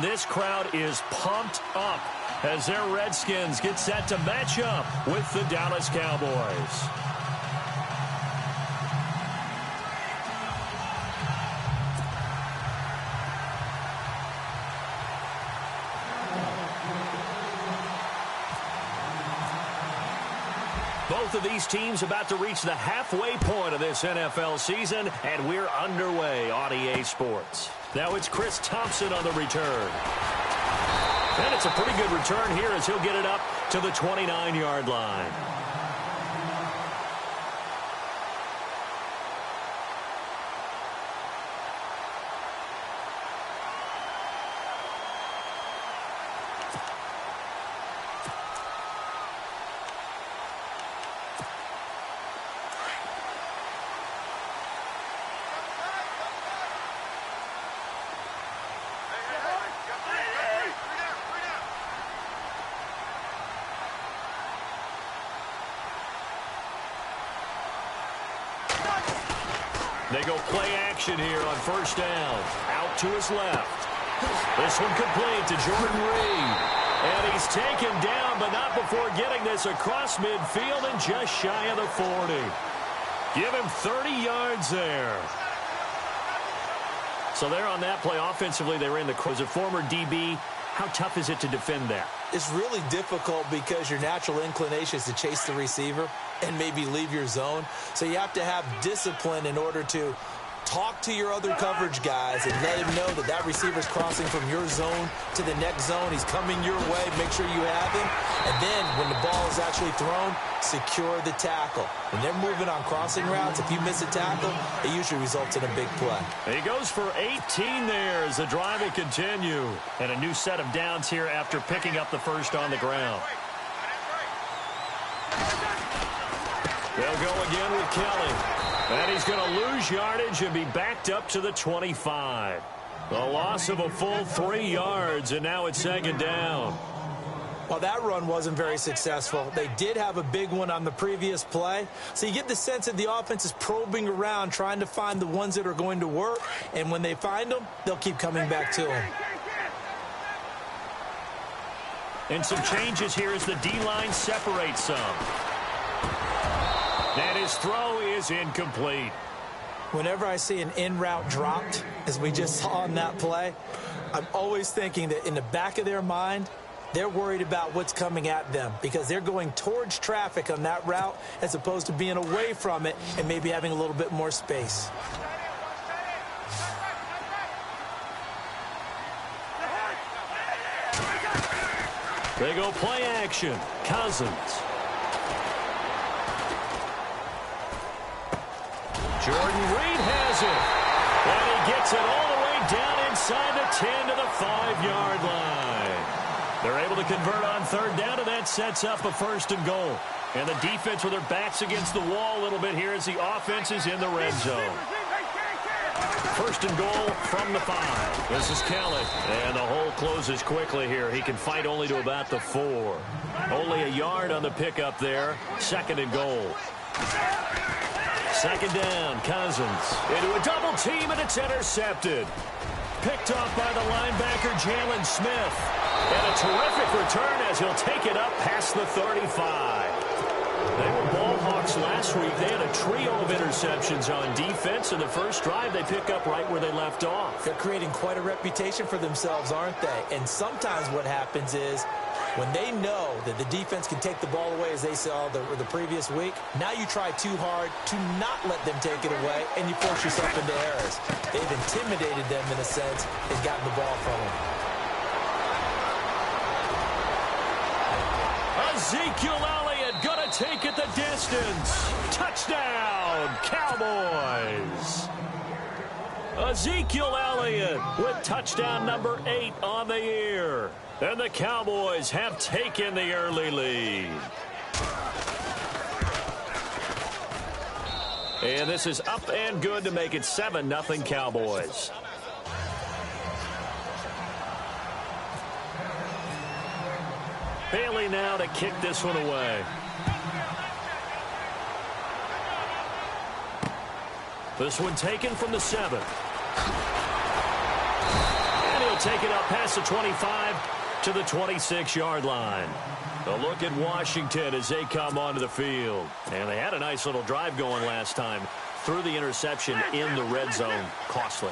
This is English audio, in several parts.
this crowd is pumped up as their Redskins get set to match up with the Dallas Cowboys. Both of these teams about to reach the halfway point of this NFL season, and we're underway on EA Sports. Now it's Chris Thompson on the return. And it's a pretty good return here as he'll get it up to the 29-yard line. They go play action here on first down. Out to his left. This one complete to Jordan Reed. And he's taken down, but not before getting this across midfield and just shy of the 40. Give him 30 yards there. So there on that play, offensively, they were in the cross. As a former DB, how tough is it to defend that? It's really difficult because your natural inclination is to chase the receiver and maybe leave your zone. So you have to have discipline in order to talk to your other coverage guys and let him know that that receiver's crossing from your zone to the next zone. He's coming your way. Make sure you have him. And then when the ball is actually thrown, secure the tackle. When they're moving on crossing routes, if you miss a tackle, it usually results in a big play. He goes for 18 there as the drive will continue. And a new set of downs here after picking up the first on the ground. They'll go again with Kelly. And he's going to lose yardage and be backed up to the 25. A loss of a full 3 yards, and now it's second down. Well, that run wasn't very successful. They did have a big one on the previous play. So you get the sense that the offense is probing around, trying to find the ones that are going to work. And when they find them, they'll keep coming back to them. And some changes here as the D-line separates some. And his throw is incomplete. Whenever I see an in-route dropped, as we just saw on that play, I'm always thinking that in the back of their mind, they're worried about what's coming at them because they're going towards traffic on that route as opposed to being away from it and maybe having a little bit more space. They go play action. Cousins. Jordan Reed has it. And he gets it all the way down inside the 10 to the 5-yard line. They're able to convert on third down, and that sets up a first and goal. And the defense with their backs against the wall a little bit here as the offense is in the red zone. First and goal from the 5. This is Kelly. And the hole closes quickly here. He can fight only to about the 4. Only a yard on the pickup there. Second and goal. Second down, Cousins into a double team, and it's intercepted. Picked off by the linebacker, Jalen Smith. And a terrific return as he'll take it up past the 35. They were ball hawks last week. They had a trio of interceptions on defense. In the first drive, they pick up right where they left off. They're creating quite a reputation for themselves, aren't they? And sometimes what happens is when they know that the defense can take the ball away, as they saw the previous week, now you try too hard to not let them take it away, and you force yourself into errors. They've intimidated them in a sense and gotten the ball from them. Ezekiel Elliott gonna take it the distance. Touchdown, Cowboys. Ezekiel Elliott with touchdown number 8 on the year. And the Cowboys have taken the early lead. And this is up and good to make it 7-0 Cowboys. Bailey now to kick this one away. This one taken from the 7. And he'll take it up past the 25 to the 26-yard line. A look at Washington as they come onto the field. And they had a nice little drive going last time. Threw the interception in the red zone. Costly.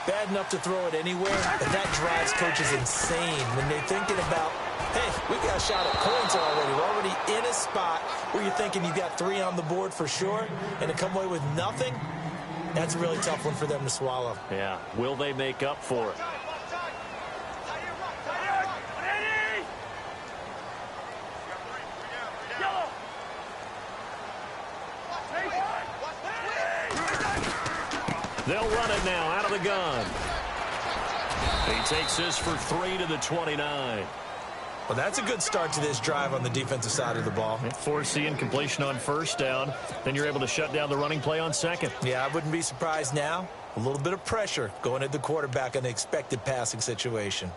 Bad enough to throw it anywhere, but that drives coaches insane when they're thinking about, hey, we got a shot at points already. We're already in a spot where you're thinking you got 3 on the board for sure, and to come away with nothing, that's a really tough one for them to swallow. Yeah. Will they make up for it? They'll run it now out of the gun. He takes this for 3 to the 29. Well, that's a good start to this drive on the defensive side of the ball. Force the incompletion on first down. Then you're able to shut down the running play on second. Yeah, I wouldn't be surprised now. A little bit of pressure going at the quarterback in the expected passing situation.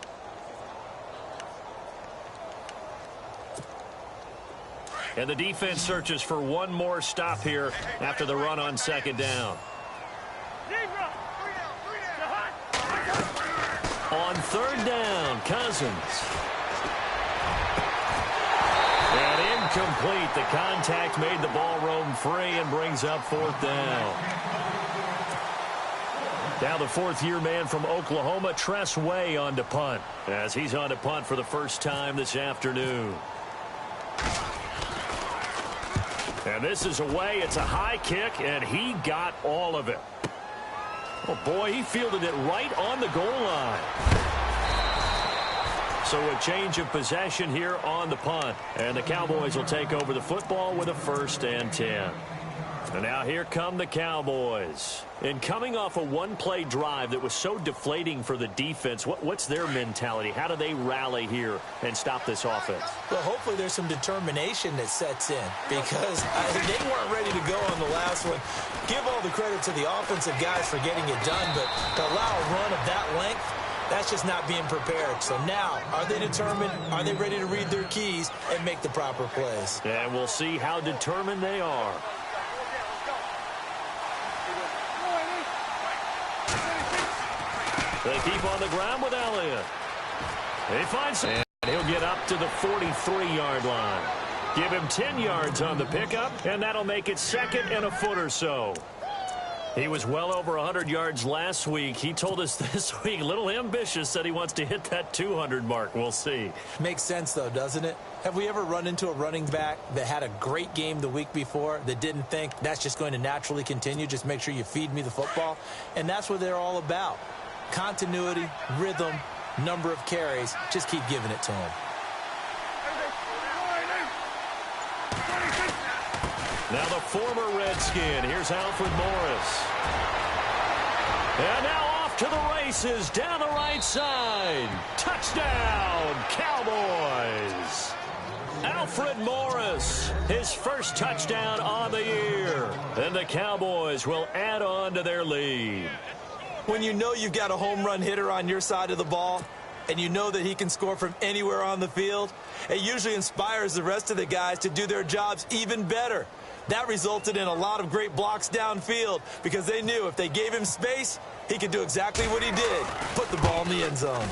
And the defense searches for one more stop here after the run on second down. On third down, Cousins. And incomplete. The contact made the ball roam free and brings up fourth down. Now the fourth-year man from Oklahoma, Tress Way, on to punt, as he's on to punt for the first time this afternoon. And this is away. It's a high kick, and he got all of it. Oh, boy, he fielded it right on the goal line. So a change of possession here on the punt. And the Cowboys will take over the football with a 1st and 10. And now here come the Cowboys. And coming off a one-play drive that was so deflating for the defense, what's their mentality? How do they rally here and stop this offense? Well, hopefully there's some determination that sets in, because they weren't ready to go on the last one. Give all the credit to the offensive guys for getting it done, but to allow a run of that length, that's just not being prepared. So now, are they determined? Are they ready to read their keys and make the proper plays? And we'll see how determined they are. They keep on the ground with Elliott. He finds him. And he'll get up to the 43-yard line. Give him 10 yards on the pickup, and that'll make it 2nd and a foot or so. He was well over 100 yards last week. He told us this week, a little ambitious, said he wants to hit that 200 mark. We'll see. Makes sense, though, doesn't it? Have we ever run into a running back that had a great game the week before that didn't think that's just going to naturally continue? Just make sure you feed me the football. And that's what they're all about. Continuity, rhythm, number of carries. Just keep giving it to him. Now the former Redskin. Here's Alfred Morris. And now off to the races down the right side. Touchdown, Cowboys. Alfred Morris, his first touchdown on the year. And the Cowboys will add on to their lead. When you know you've got a home run hitter on your side of the ball, and you know that he can score from anywhere on the field, it usually inspires the rest of the guys to do their jobs even better. That resulted in a lot of great blocks downfield because they knew if they gave him space, he could do exactly what he did, put the ball in the end zone.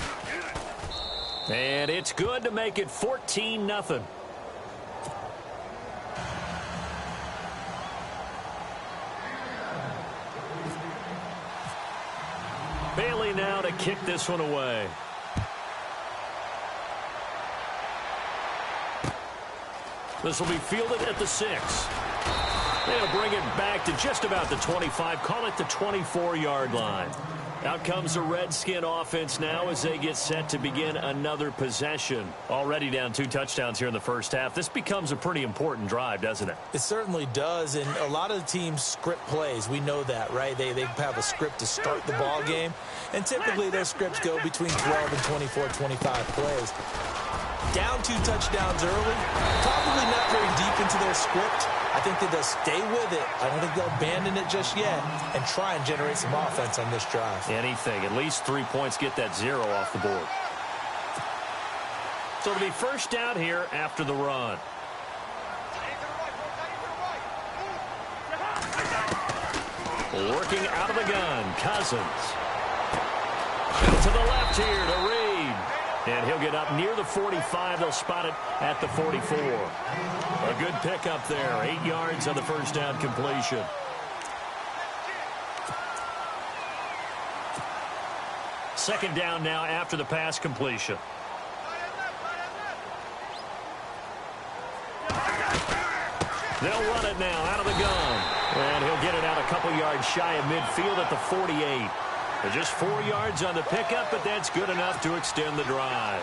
And it's good to make it 14-0. Bailey now to kick this one away. This will be fielded at the 6. They'll bring it back to just about the 25. Call it the 24-yard line. Out comes the Redskin offense now as they get set to begin another possession. Already down 2 touchdowns here in the first half. This becomes a pretty important drive, doesn't it? It certainly does, and a lot of the teams script plays. We know that, right? They have a script to start the ball game, and typically their scripts go between 12 and 24, 25 plays. Down 2 touchdowns early, probably not very deep into their script. I think that they'll stay with it. I don't think they'll abandon it just yet and try and generate some offense on this drive. Anything. At least 3 points, get that 0 off the board. So it'll be first down here after the run. Working out of the gun, Cousins. Out to the left here to Reed. And he'll get up near the 45. They'll spot it at the 44. A good pickup there. 8 yards on the first down completion. Second down now after the pass completion. They'll run it now out of the gun. And he'll get it out a couple yards shy of midfield at the 48. Just 4 yards on the pickup, but that's good enough to extend the drive.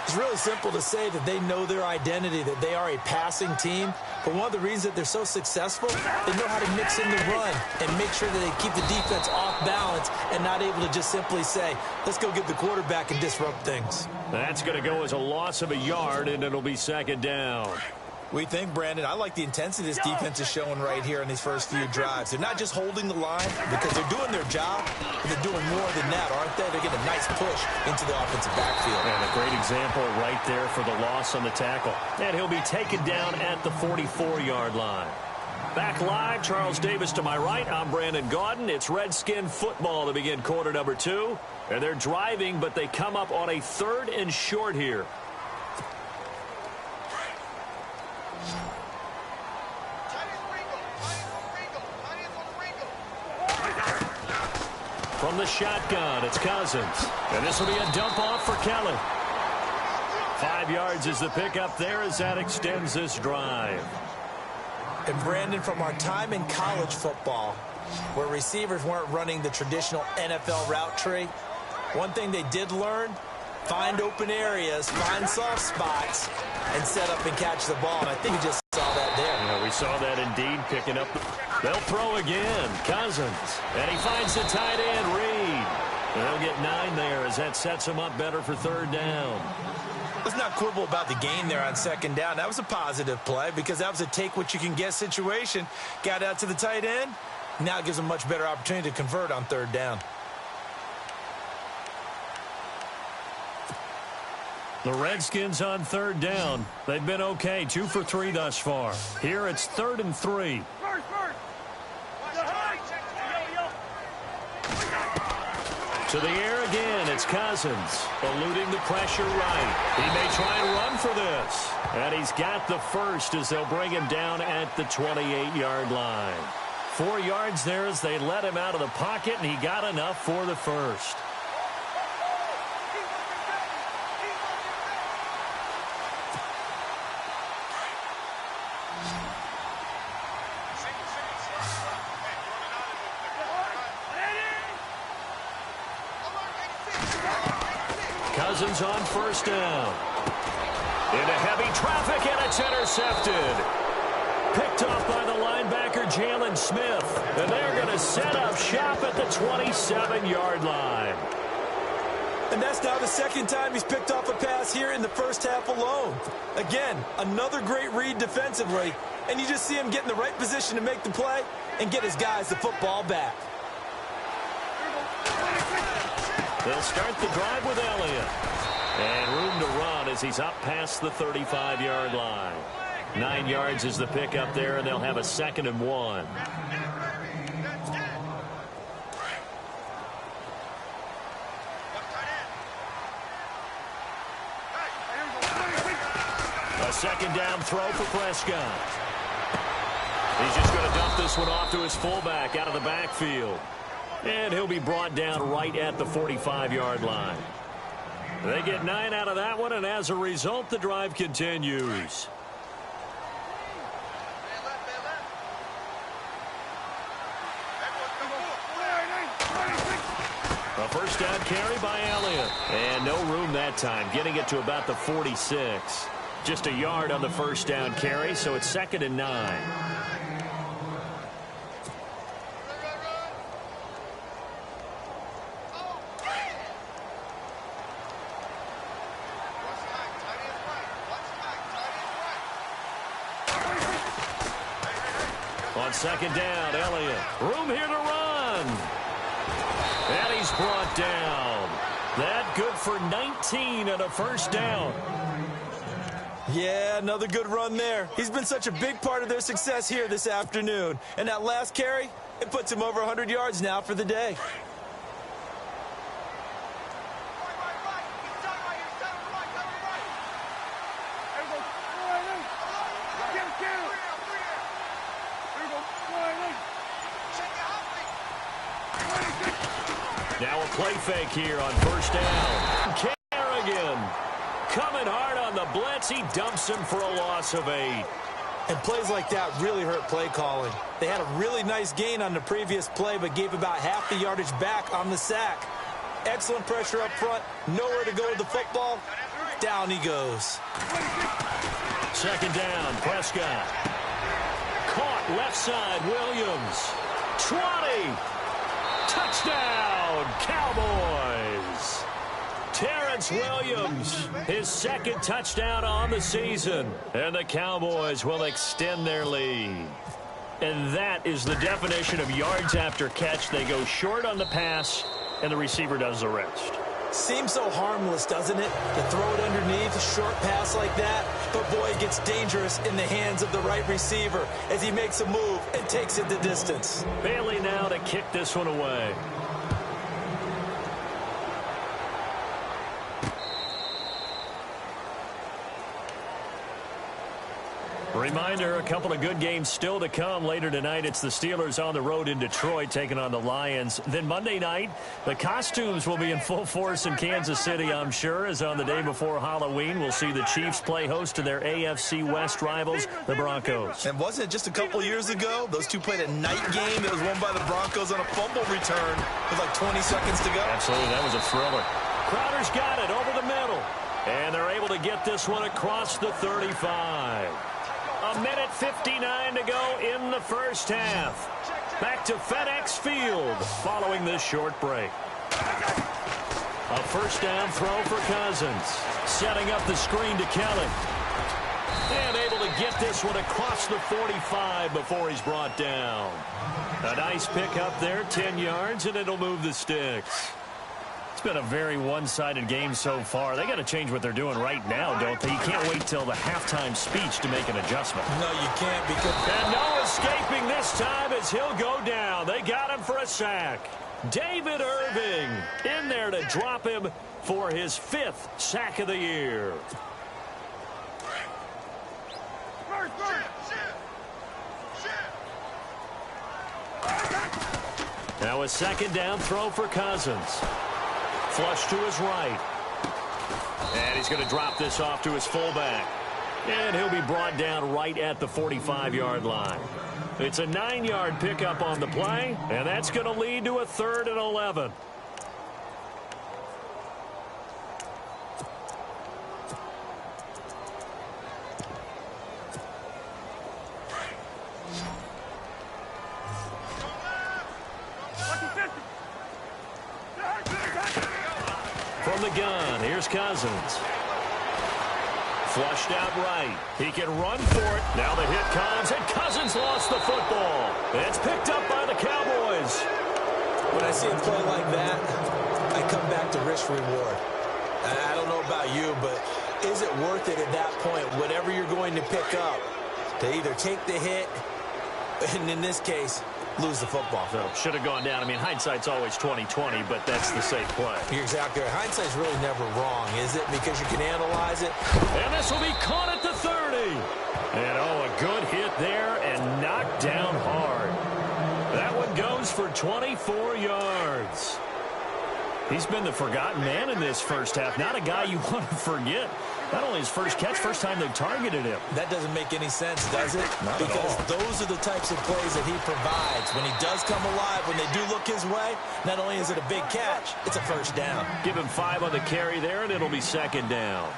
It's really simple to say that they know their identity, that they are a passing team. But one of the reasons that they're so successful, they know how to mix in the run and make sure that they keep the defense off balance and not able to just simply say, let's go get the quarterback and disrupt things. That's going to go as a loss of a yard, and it'll be second down. We think, Brandon, I like the intensity this defense is showing right here in these first few drives. They're not just holding the line because they're doing their job, but they're doing more than that, aren't they? They're getting a nice push into the offensive backfield. And a great example right there for the loss on the tackle. And he'll be taken down at the 44-yard line. Back live, Charles Davis to my right. I'm Brandon Gaudin. It's Redskin football to begin quarter number 2. And they're driving, but they come up on a 3rd and short here. From the shotgun, it's Cousins. And this will be a dump off for Kelly. 5 yards is the pickup there as that extends this drive. And Brandon, from our time in college football, where receivers weren't running the traditional NFL route tree, one thing they did learn, find open areas, find soft spots, and set up and catch the ball. And I think we just saw that there. Yeah, we saw that indeed, picking up. They'll throw again. Cousins. And he finds the tight end, Reed. And they'll get 9 there as that sets him up better for 3rd down. Let's not quibble about the gain there on 2nd down. That was a positive play because that was a take-what-you-can-get situation. Got out to the tight end. Now it gives them a much better opportunity to convert on 3rd down. The Redskins on 3rd down. They've been okay, 2 for 3 thus far. Here it's 3rd and 3. To the air again, it's Cousins, eluding the pressure right. He may try and run for this. And he's got the first as they'll bring him down at the 28-yard line. 4 yards there as they let him out of the pocket, and he got enough for the first. Cousins on 1st down. Into heavy traffic, and it's intercepted. Picked off by the linebacker, Jalen Smith. And they're going to set up shop at the 27-yard line. And that's now the 2nd time he's picked off a pass here in the first half alone. Again, another great read defensively. And you just see him get in the right position to make the play and get his guys the football back. They'll start the drive with Elliott. And room to run as he's up past the 35-yard line. 9 yards is the pickup there, and they'll have a 2nd and 1. A 2nd down throw for Prescott. He's just going to dump this one off to his fullback out of the backfield. And he'll be brought down right at the 45-yard line. They get 9 out of that one, and as a result, the drive continues. A first down carry by Elliott. And no room that time, getting it to about the 46. Just a yard on the first down carry, so it's 2nd and 9. On 2nd down, Elliott. Room here to run. And he's brought down. That good for 19 and a first down. Yeah, another good run there. He's been such a big part of their success here this afternoon. And that last carry, it puts him over 100 yards now for the day. play fake here on first down. Kerrigan coming hard on the blitz. He dumps him for a loss of 8. And plays like that really hurt play calling. They had a really nice gain on the previous play, but gave about half the yardage back on the sack. Excellent pressure up front. Nowhere to go with the football. Down he goes. Second down, Prescott. Caught left side, Williams. 20. Touchdown, Cowboys. Terrence Williams, his second touchdown on the season. And the Cowboys will extend their lead. And that is the definition of yards after catch. They go short on the pass, and the receiver does the rest. Seems so harmless, doesn't it? To throw it underneath, a short pass like that. But, boy, it gets dangerous in the hands of the right receiver as he makes a move and takes it the distance. Bailey now to kick this one away. Reminder, a couple of good games still to come. Later tonight, it's the Steelers on the road in Detroit taking on the Lions. Then Monday night, the costumes will be in full force in Kansas City, I'm sure, as on the day before Halloween, we'll see the Chiefs play host to their AFC West rivals, the Broncos. And wasn't it just a couple years ago, those two played a night game that was won by the Broncos on a fumble return with like 20 seconds to go? Absolutely, that was a thriller. Crowder's got it over the middle, and they're able to get this one across the 35. A minute 59 to go in the first half. Back to FedEx Field following this short break. A first down throw for Cousins. Setting up the screen to Kelly. And able to get this one across the 45 before he's brought down. A nice pick up there, 10 yards, and it'll move the sticks. It's been a very one-sided game so far. They got to change what they're doing right now, don't they? You can't wait till the halftime speech to make an adjustment. No, you can't because... And no escaping this time as he'll go down. They got him for a sack. David Irving in there to drop him for his 5th sack of the year. Now a second down throw for Cousins. Flush to his right. And he's going to drop this off to his fullback. And he'll be brought down right at the 45-yard line. It's a 9-yard pickup on the play, and that's going to lead to a 3rd and 11. From the gun, here's Cousins. Flushed out right. He can run for it. Now the hit comes, and Cousins lost the football. It's picked up by the Cowboys. When I see a play like that, I come back to risk-reward. I don't know about you, but is it worth it at that point, whatever you're going to pick up, to either take the hit, and in this case, lose the football? So should have gone down. I mean, hindsight's always 20/20, but that's the safe play. You're exactly right. Hindsight's really never wrong, is it? Because you can analyze it. And this will be caught at the 30. And, oh, a good hit there and knocked down hard. That one goes for 24 yards. He's been the forgotten man in this first half. Not a guy you want to forget. Not only his first catch, first time they targeted him. That doesn't make any sense, does it? Not because at all. Those are the types of plays that he provides. When he does come alive, when they do look his way, not only is it a big catch, it's a first down. Give him 5 on the carry there, and it'll be second down.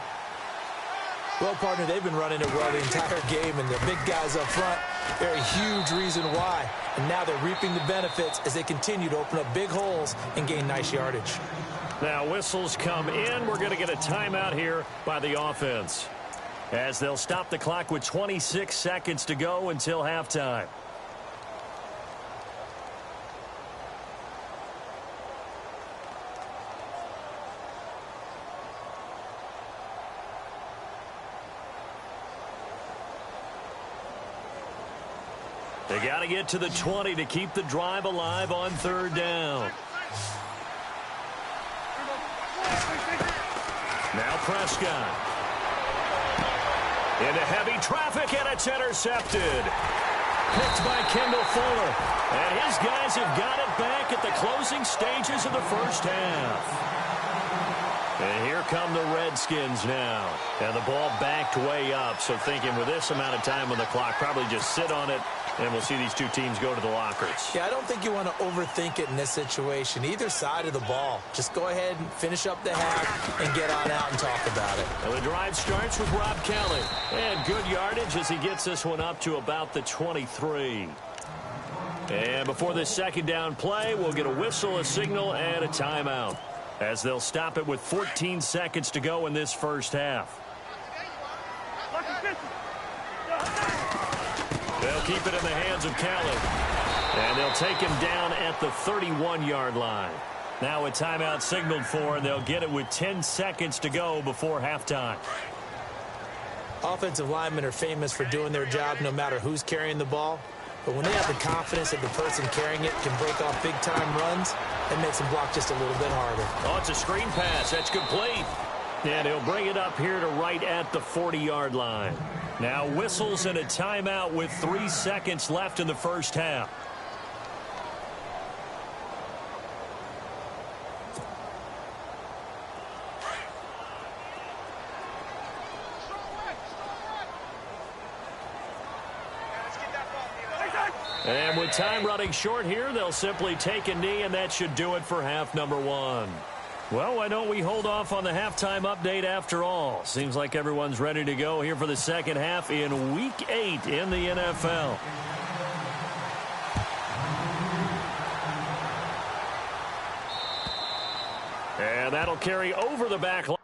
Well, partner, they've been running it well the entire game, and the big guys up front, they're a huge reason why. And now they're reaping the benefits as they continue to open up big holes and gain nice yardage. Now whistles come in. We're going to get a timeout here by the offense, as they'll stop the clock with 26 seconds to go until halftime. They got to get to the 20 to keep the drive alive on 3rd down. Now Prescott. Into heavy traffic, and it's intercepted. Picked by Kendall Fuller. And his guys have got it back at the closing stages of the first half. And here come the Redskins now. And the ball backed way up. So thinking with this amount of time on the clock, probably just sit on it, and we'll see these two teams go to the lockers. Yeah, I don't think you want to overthink it in this situation. Either side of the ball. Just go ahead and finish up the half and get on out and talk about it. Well, the drive starts with Rob Kelly. And good yardage as he gets this one up to about the 23. And before this second down play, we'll get a whistle, a signal, and a timeout, as they'll stop it with 14 seconds to go in this first half. They'll keep it in the hands of Kelly. And they'll take him down at the 31-yard line. Now a timeout signaled for, and they'll get it with 10 seconds to go before halftime. Offensive linemen are famous for doing their job no matter who's carrying the ball. But when they have the confidence that the person carrying it can break off big-time runs, it makes them block just a little bit harder. Oh, it's a screen pass. That's complete. And he'll bring it up here to right at the 40-yard line. Now whistles and a timeout with 3 seconds left in the first half. And with time running short here, they'll simply take a knee, and that should do it for half number one. Well, why don't we hold off on the halftime update after all? Seems like everyone's ready to go here for the second half in Week 8 in the NFL. And that'll carry over the back line.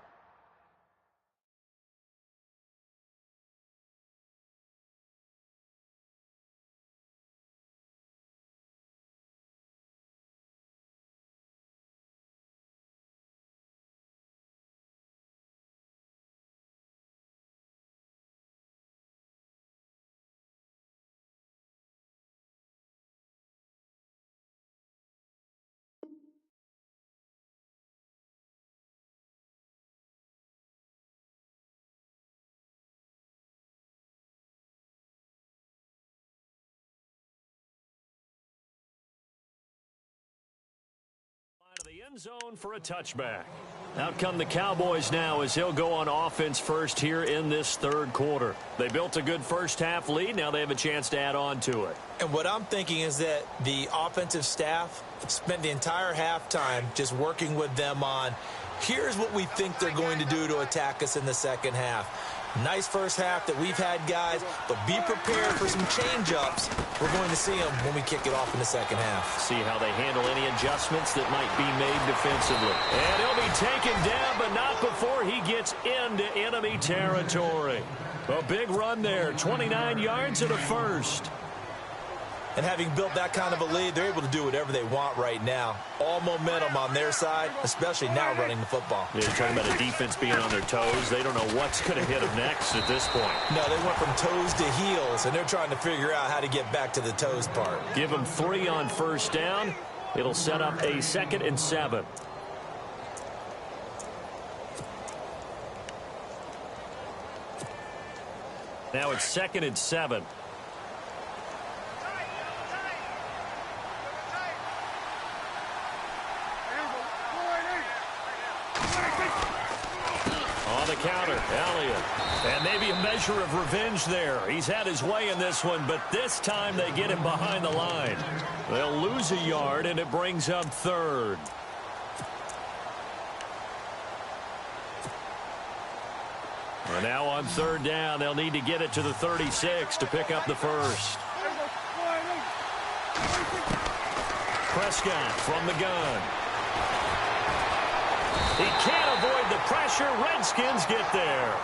To the end zone for a touchback. Out come the Cowboys now as he'll go on offense first here in this third quarter. They built a good first half lead. Now they have a chance to add on to it. And what I'm thinking is that the offensive staff spent the entire halftime just working with them on, here's what we think they're going to do to attack us in the second half. Nice first half that we've had, guys, but be prepared for some change-ups. We're going to see them when we kick it off in the second half. See how they handle any adjustments that might be made defensively. And he'll be taken down, but not before he gets into enemy territory. A big run there, 29 yards and a first. And having built that kind of a lead, they're able to do whatever they want right now. All momentum on their side, especially now running the football. Yeah, you're talking about a defense being on their toes. They don't know what's going to hit them next at this point. No, they went from toes to heels, and they're trying to figure out how to get back to the toes part. Give them 3 on first down. It'll set up a 2nd and 7. Now it's 2nd and 7. On the counter, Elliott. And maybe a measure of revenge there. He's had his way in this one, but this time they get him behind the line. They'll lose a yard, and it brings up 3rd. And now on 3rd down, they'll need to get it to the 36 to pick up the first. Prescott from the gun. He can't avoid the pressure. Redskins get there.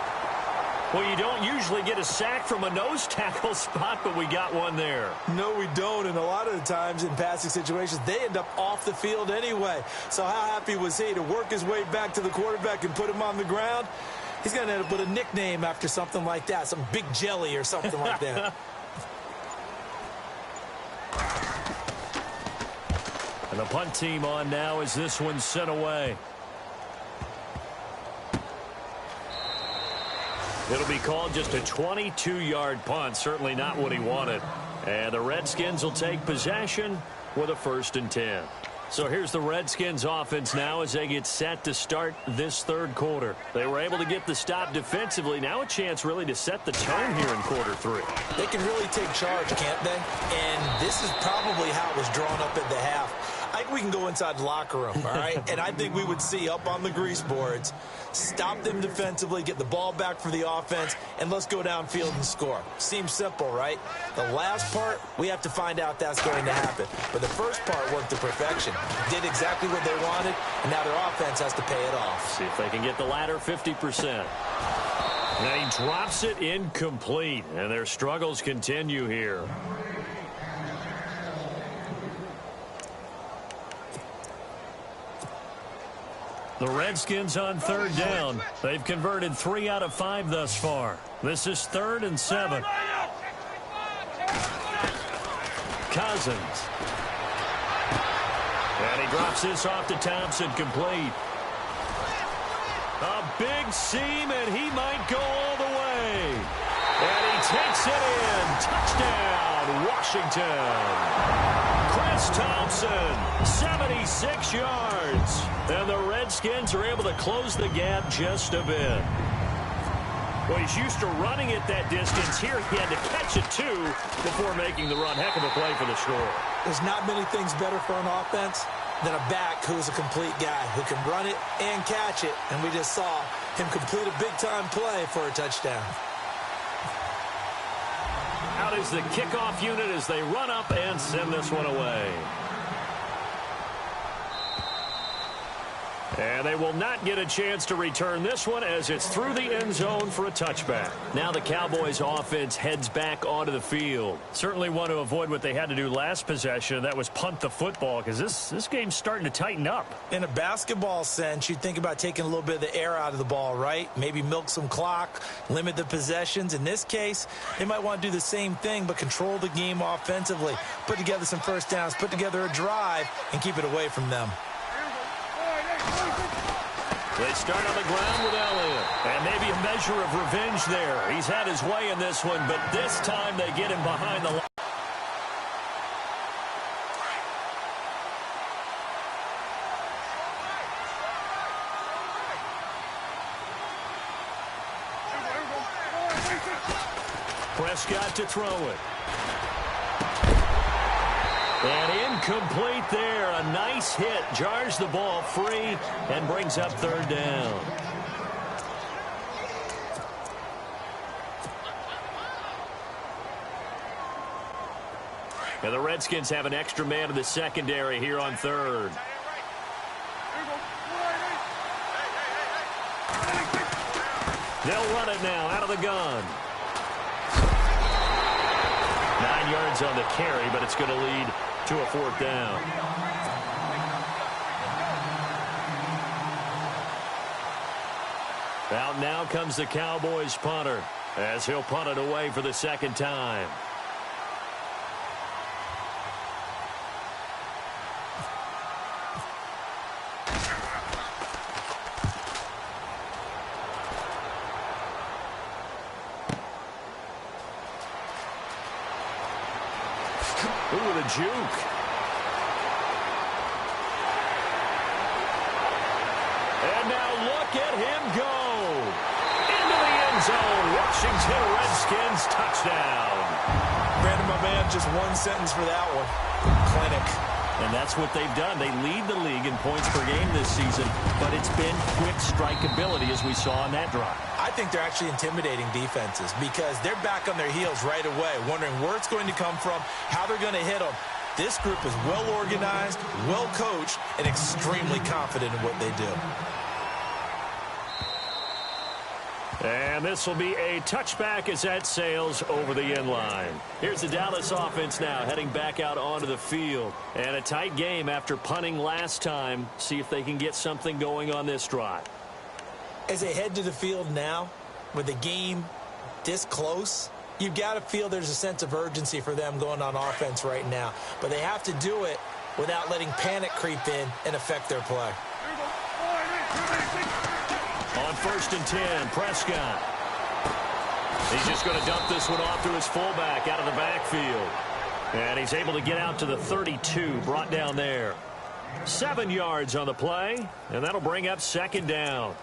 Well, you don't usually get a sack from a nose tackle spot, but we got one there. No, we don't, and a lot of the times in passing situations, they end up off the field anyway. So how happy was he to work his way back to the quarterback and put him on the ground? He's going to end up with a nickname after something like that, some Big Jelly or something like that. And the punt team on now as this one's sent away. It'll be called just a 22-yard punt. Certainly not what he wanted. And the Redskins will take possession with a 1st and 10. So here's the Redskins offense now as they get set to start this 3rd quarter. They were able to get the stop defensively. Now a chance really to set the tone here in quarter 3. They can really take charge, can't they? And this is probably how it was drawn up at the half. I think we can go inside the locker room, all right? And I think we would see up on the grease boards, stop them defensively, get the ball back for the offense, and let's go downfield and score. Seems simple, right? The last part, we have to find out that's going to happen. But the first part worked to perfection. Did exactly what they wanted, and now their offense has to pay it off. See if they can get the latter 50%. And he drops it incomplete, and their struggles continue here. The Redskins on 3rd down. They've converted 3 out of 5 thus far. This is 3rd and 7. Cousins. And he drops this off to Thompson, complete. A big seam, and he might go all the way. And he takes it in. Touchdown, Washington. Chris Thompson, 76 yards. And the Redskins are able to close the gap just a bit. Well, he's used to running it that distance. Here he had to catch it, too, before making the run. Heck of a play for the score. There's not many things better for an offense than a back who's a complete guy who can run it and catch it. And we just saw him complete a big-time play for a touchdown. Out is the kickoff unit as they run up and send this one away. And they will not get a chance to return this one as it's through the end zone for a touchback. Now the Cowboys offense heads back onto the field. Certainly want to avoid what they had to do last possession. That was punt the football, because this game's starting to tighten up. In a basketball sense, you think about taking a little bit of the air out of the ball, right? Maybe milk some clock, limit the possessions. In this case, they might want to do the same thing, but control the game offensively. Put together some first downs, put together a drive, and keep it away from them. They start on the ground with Elliott. And maybe a measure of revenge there. He's had his way in this one, but this time they get him behind the line. Prescott to throw it. And incomplete there. A nice hit. Jars the ball free and brings up 3rd down. And the Redskins have an extra man in the secondary here on 3rd. They'll run it now out of the gun. 9 yards on the carry, but it's going to lead to a 4th down. Out now comes the Cowboys punter as he'll punt it away for the 2nd time. Ooh, the juke. And now look at him go. Into the end zone. Washington Redskins touchdown. Brandon, my man, just one sentence for that one. Clinic. And that's what they've done. They lead the league in points per game this season, but it's been quick strikeability as we saw on that drive. I think they're actually intimidating defenses because they're back on their heels right away, wondering where it's going to come from, how they're going to hit them. This group is well organized, well coached, and extremely confident in what they do. And this will be a touchback as that sails over the end line. Here's the Dallas offense now heading back out onto the field. And a tight game after punting last time. See if they can get something going on this drive. As they head to the field now, with the game this close, you've got to feel there's a sense of urgency for them going on offense right now. But they have to do it without letting panic creep in and affect their play. On 1st and 10, Prescott. He's just going to dump this one off to his fullback out of the backfield. And he's able to get out to the 32, brought down there. 7 yards on the play, and that'll bring up second down.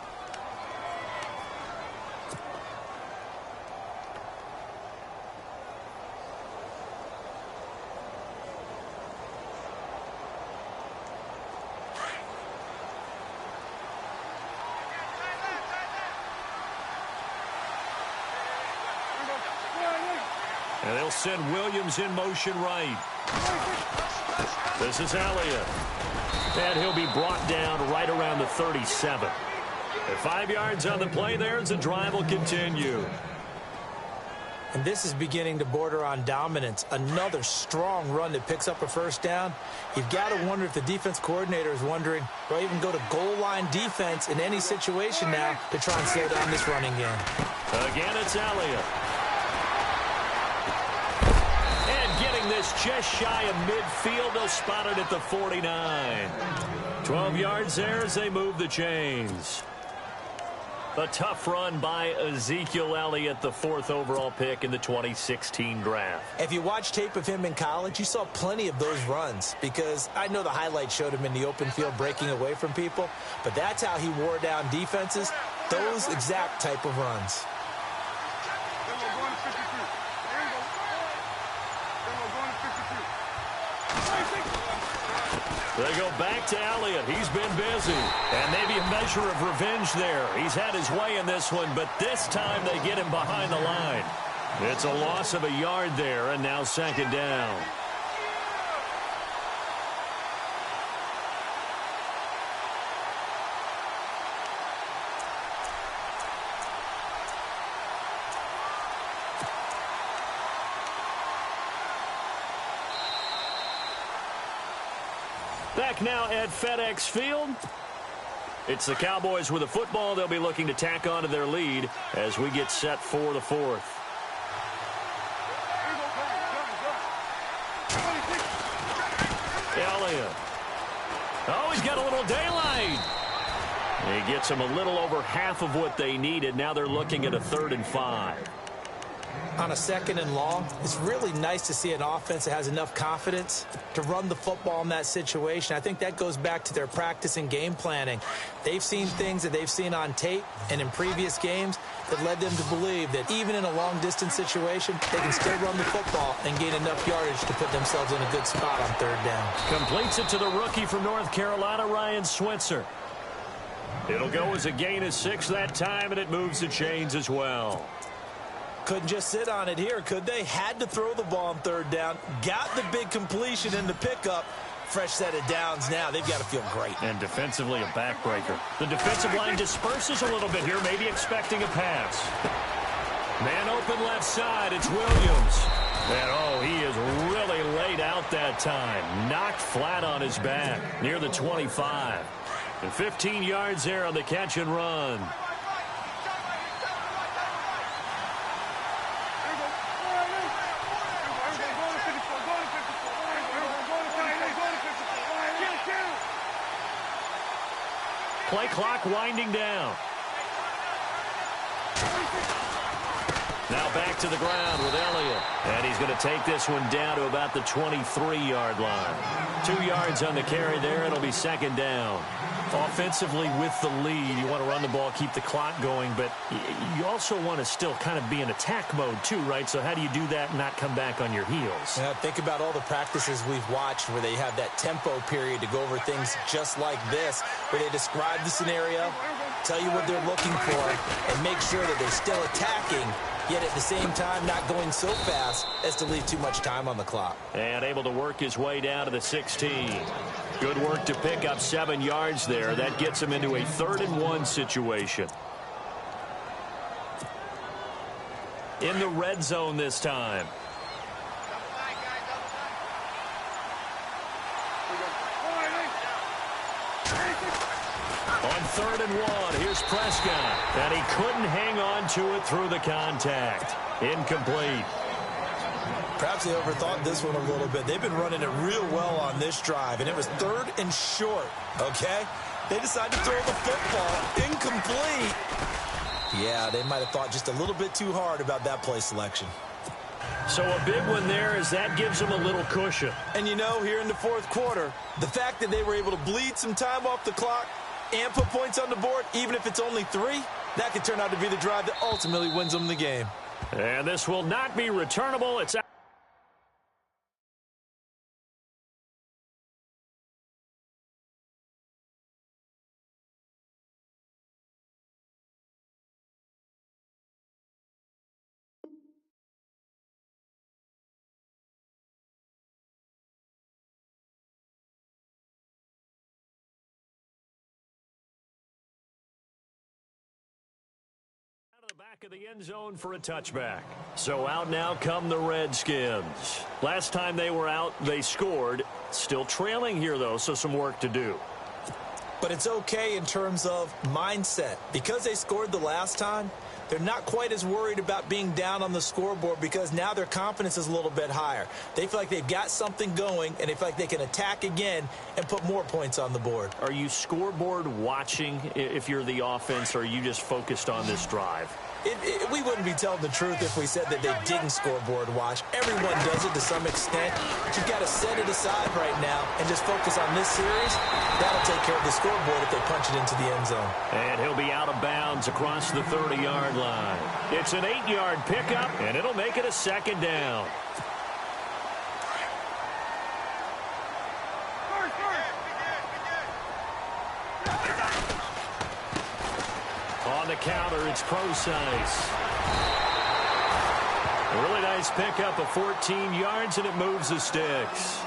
And they'll send Williams in motion right. This is Elliott. And he'll be brought down right around the 37. At 5 yards on the play there, as the drive will continue. And this is beginning to border on dominance. Another strong run that picks up a first down. You've got to wonder if the defense coordinator is wondering, do I even go to goal line defense in any situation now to try and slow down this running game? Again, it's Elliott. Getting this just shy of midfield. They'll spot it at the 49. 12 yards there as they move the chains. A tough run by Ezekiel Elliott, the 4th overall pick in the 2016 draft. If you watch tape of him in college, you saw plenty of those runs, because I know the highlights showed him in the open field breaking away from people, but that's how he wore down defenses, those exact type of runs. They go back to Elliott. He's been busy. And maybe a measure of revenge there. He's had his way in this one, but this time they get him behind the line. It's a loss of a yard there, and now second down. Back now at FedEx Field. It's the Cowboys with the football. They'll be looking to tack on to their lead as we get set for the 4th. Elliott. Oh, he's got a little daylight. He gets them a little over half of what they needed. Now they're looking at a 3rd and 5. On a 2nd and long, it's really nice to see an offense that has enough confidence to run the football in that situation. I think that goes back to their practice and game planning. They've seen things that they've seen on tape and in previous games that led them to believe that even in a long-distance situation, they can still run the football and gain enough yardage to put themselves in a good spot on 3rd down. Completes it to the rookie from North Carolina, Ryan Switzer. It'll go as a gain of 6 that time, and it moves the chains as well. Couldn't just sit on it here, could they? Had to throw the ball on 3rd down. Got the big completion in the pickup. Fresh set of downs now. They've got to feel great. And defensively, a backbreaker. The defensive line disperses a little bit here, maybe expecting a pass. Man open left side. It's Williams. And, oh, he is really laid out that time. Knocked flat on his back near the 25. And 15 yards there on the catch and run. Play clock winding down. Now back to the ground with Elliott. And he's going to take this one down to about the 23-yard line. 2 yards on the carry there. It'll be second down. Offensively with the lead, you want to run the ball, keep the clock going, but you also want to still kind of be in attack mode too, right? So how do you do that and not come back on your heels? Yeah, think about all the practices we've watched where they have that tempo period to go over things just like this, where they describe the scenario, tell you what they're looking for, and make sure that they're still attacking, yet at the same time not going so fast as to leave too much time on the clock. And able to work his way down to the 16. Good work to pick up 7 yards there. That gets him into a 3rd and 1 situation. In the red zone this time. On 3rd and 1, here's Prescott. And he couldn't hang on to it through the contact. Incomplete. Perhaps they overthought this one a little bit. They've been running it real well on this drive, and it was 3rd and short, okay? They decided to throw the football. Incomplete. Yeah, they might have thought just a little bit too hard about that play selection. So a big one there as that gives them a little cushion. And you know, here in the fourth quarter, the fact that they were able to bleed some time off the clock and put points on the board, even if it's only 3, that could turn out to be the drive that ultimately wins them the game. And this will not be returnable. It's out. The back of the end zone for a touchback. So out now come the Redskins. Last time they were out, they scored. Still trailing here, though, so some work to do. But it's okay in terms of mindset. Because they scored the last time, they're not quite as worried about being down on the scoreboard because now their confidence is a little bit higher. They feel like they've got something going, and they feel like they can attack again and put more points on the board. Are you scoreboard watching if you're the offense, or are you just focused on this drive? We wouldn't be telling the truth if we said that they didn't scoreboard watch. Everyone does it to some extent. But you've got to set it aside right now and just focus on this series. That'll take care of the scoreboard if they punch it into the end zone. And he'll be out of bounds across the 30-yard line. It's an 8-yard pickup, and it'll make it a second down. On the counter, it's Procise. A really nice pickup of 14 yards, and it moves the sticks.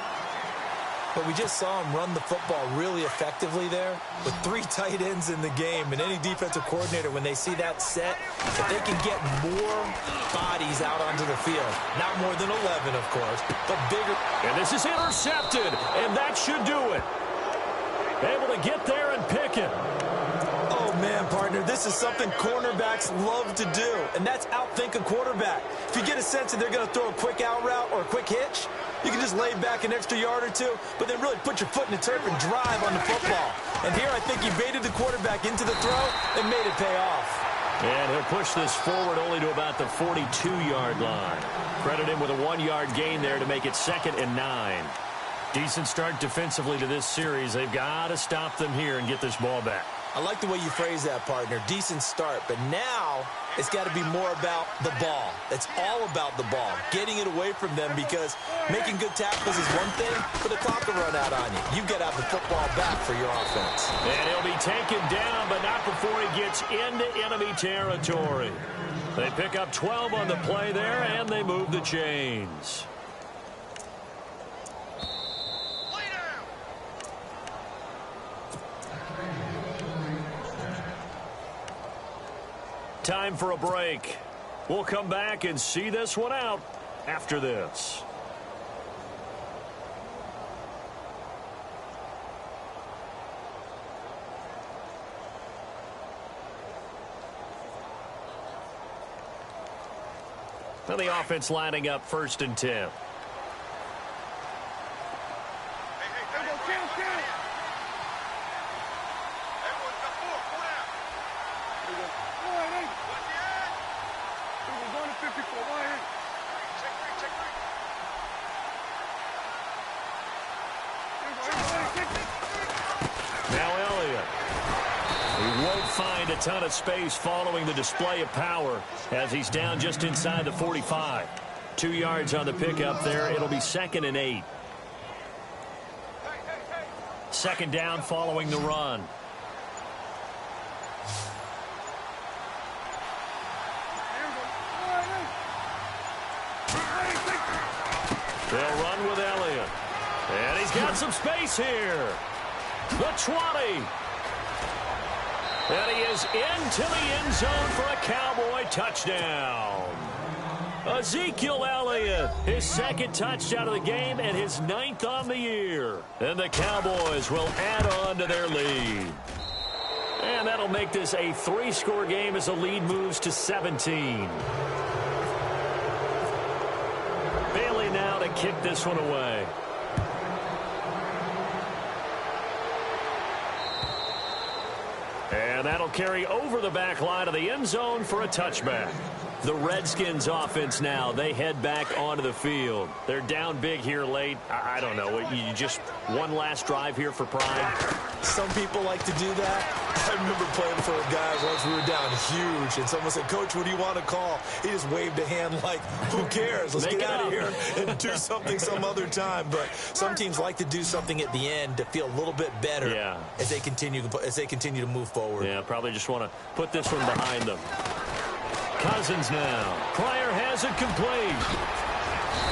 But we just saw him run the football really effectively there with 3 tight ends in the game. And any defensive coordinator, when they see that set, if they can get more bodies out onto the field, not more than 11, of course, but bigger. And this is intercepted, and that should do it. Able to get there and pick it. Oh, man, partner, this is something cornerbacks love to do, and that's outthink a quarterback. If you get a sense that they're going to throw a quick out route or a quick hitch, you can just lay back an extra yard or 2, but then really put your foot in the turf and drive on the football. And here I think he baited the quarterback into the throw and made it pay off. And he'll push this forward only to about the 42-yard line. Credit him with a 1-yard gain there to make it 2nd and 9. Decent start defensively to this series. They've got to stop them here and get this ball back. I like the way you phrase that, partner. Decent start, but now it's got to be more about the ball. It's all about the ball, getting it away from them, because making good tackles is one thing, but the clock will run out on you. You've got to have the football back for your offense. And he'll be taken down, but not before he gets into enemy territory. They pick up 12 on the play there, and they move the chains. Time for a break. We'll come back and see this one out after this. Now the offense lining up 1st and 10. Find a ton of space following the display of power as he's down just inside the 45. 2 yards on the pickup there. It'll be 2nd and 8. 2nd down following the run. They'll run with Elliott. And he's got some space here. The 20. And he is into the end zone for a Cowboy touchdown. Ezekiel Elliott, his 2nd touchdown of the game and his 9th on the year. And the Cowboys will add on to their lead. And that'll make this a 3-score game as the lead moves to 17. Bailey now to kick this one away. And that'll carry over the back line of the end zone for a touchback. The Redskins offense now, they head back onto the field. They're down big here late. I don't know. You just one last drive here for pride? Some people like to do that. I remember playing for a guy once. We were down huge, and someone said, "Coach, what do you want to call?" He just waved a hand like, who cares? Let's get out of here and do something some other time. But some teams like to do something at the end to feel a little bit better as they continue to move forward. Yeah, probably just want to put this one behind them. Cousins now. Pryor has it complete.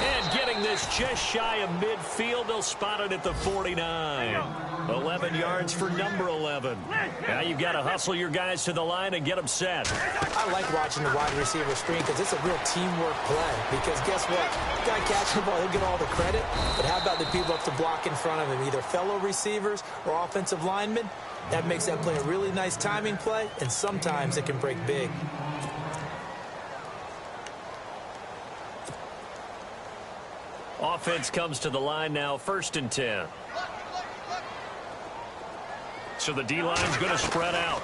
And getting this just shy of midfield, they'll spot it at the 49. 11 yards for number 11. Now you've got to hustle your guys to the line and get them set. I like watching the wide receiver screen because it's a real teamwork play. Because guess what? The guy catching the ball, he'll get all the credit. But how about the people up to block in front of him, either fellow receivers or offensive linemen? That makes that play a really nice timing play, and sometimes it can break big. Offense comes to the line now, 1st and 10. So the D-line's going to spread out.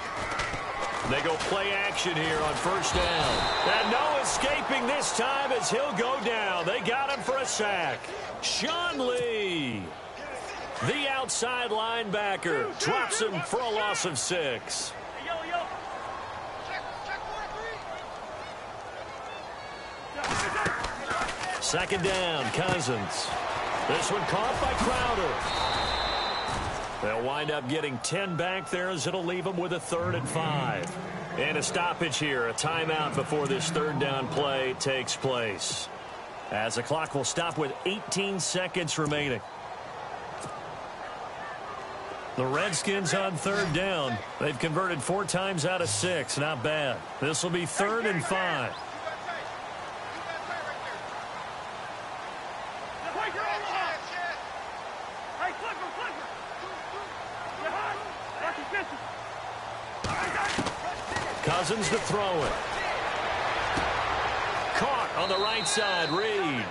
They go play action here on 1st down. And no escaping this time as he'll go down. They got him for a sack. Sean Lee, the outside linebacker, drops him for a loss of 6. 2nd down, Cousins. This one caught by Crowder. They'll wind up getting 10 back there as it'll leave them with a 3rd and 5. And a stoppage here, a timeout before this 3rd down play takes place. As the clock will stop with 18 seconds remaining. The Redskins on 3rd down. They've converted 4 times out of 6. Not bad. This will be 3rd and 5. Cousins to throw it. Caught on the right side, Reed.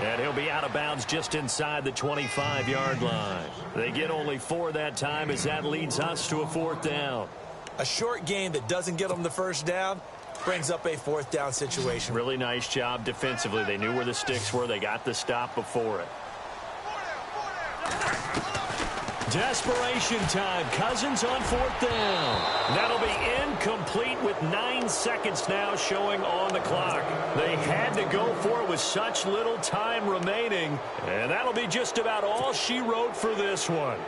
And he'll be out of bounds just inside the 25-yard line. They get only 4 that time as that leads us to a 4th down. A short game that doesn't get them the 1st down brings up a 4th down situation. Really nice job defensively. They knew where the sticks were. They got the stop before it. Desperation time. Cousins on 4th down. That'll be incomplete with 9 seconds now showing on the clock. They had to go for it with such little time remaining. And that'll be just about all she wrote for this one.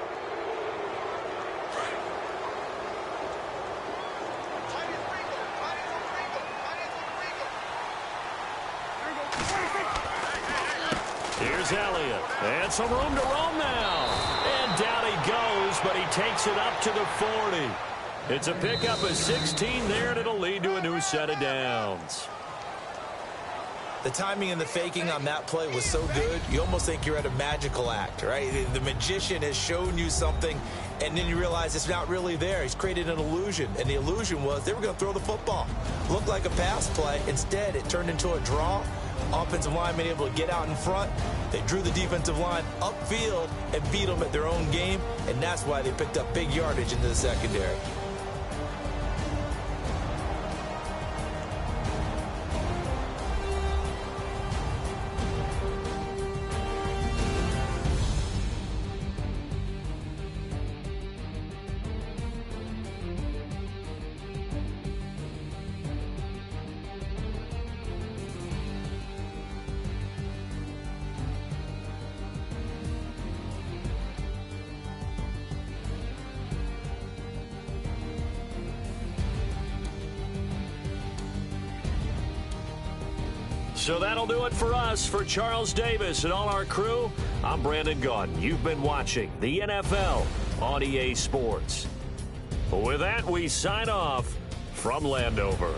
Here's Elliott. And some room to roam now. And down he goes, but he takes it up to the 40. It's a pickup of 16 there, and it'll lead to a new set of downs. The timing and the faking on that play was so good, you almost think you're at a magical act, right? The magician has shown you something, and then you realize it's not really there. He's created an illusion, and the illusion was they were going to throw the football. Looked like a pass play. Instead, it turned into a draw. Offensive linemen able to get out in front. They drew the defensive line upfield and beat them at their own game, and that's why they picked up big yardage into the secondary. So that'll do it for us. For Charles Davis and all our crew, I'm Brandon Gaudin. You've been watching the NFL on EA Sports. With that, we sign off from Landover.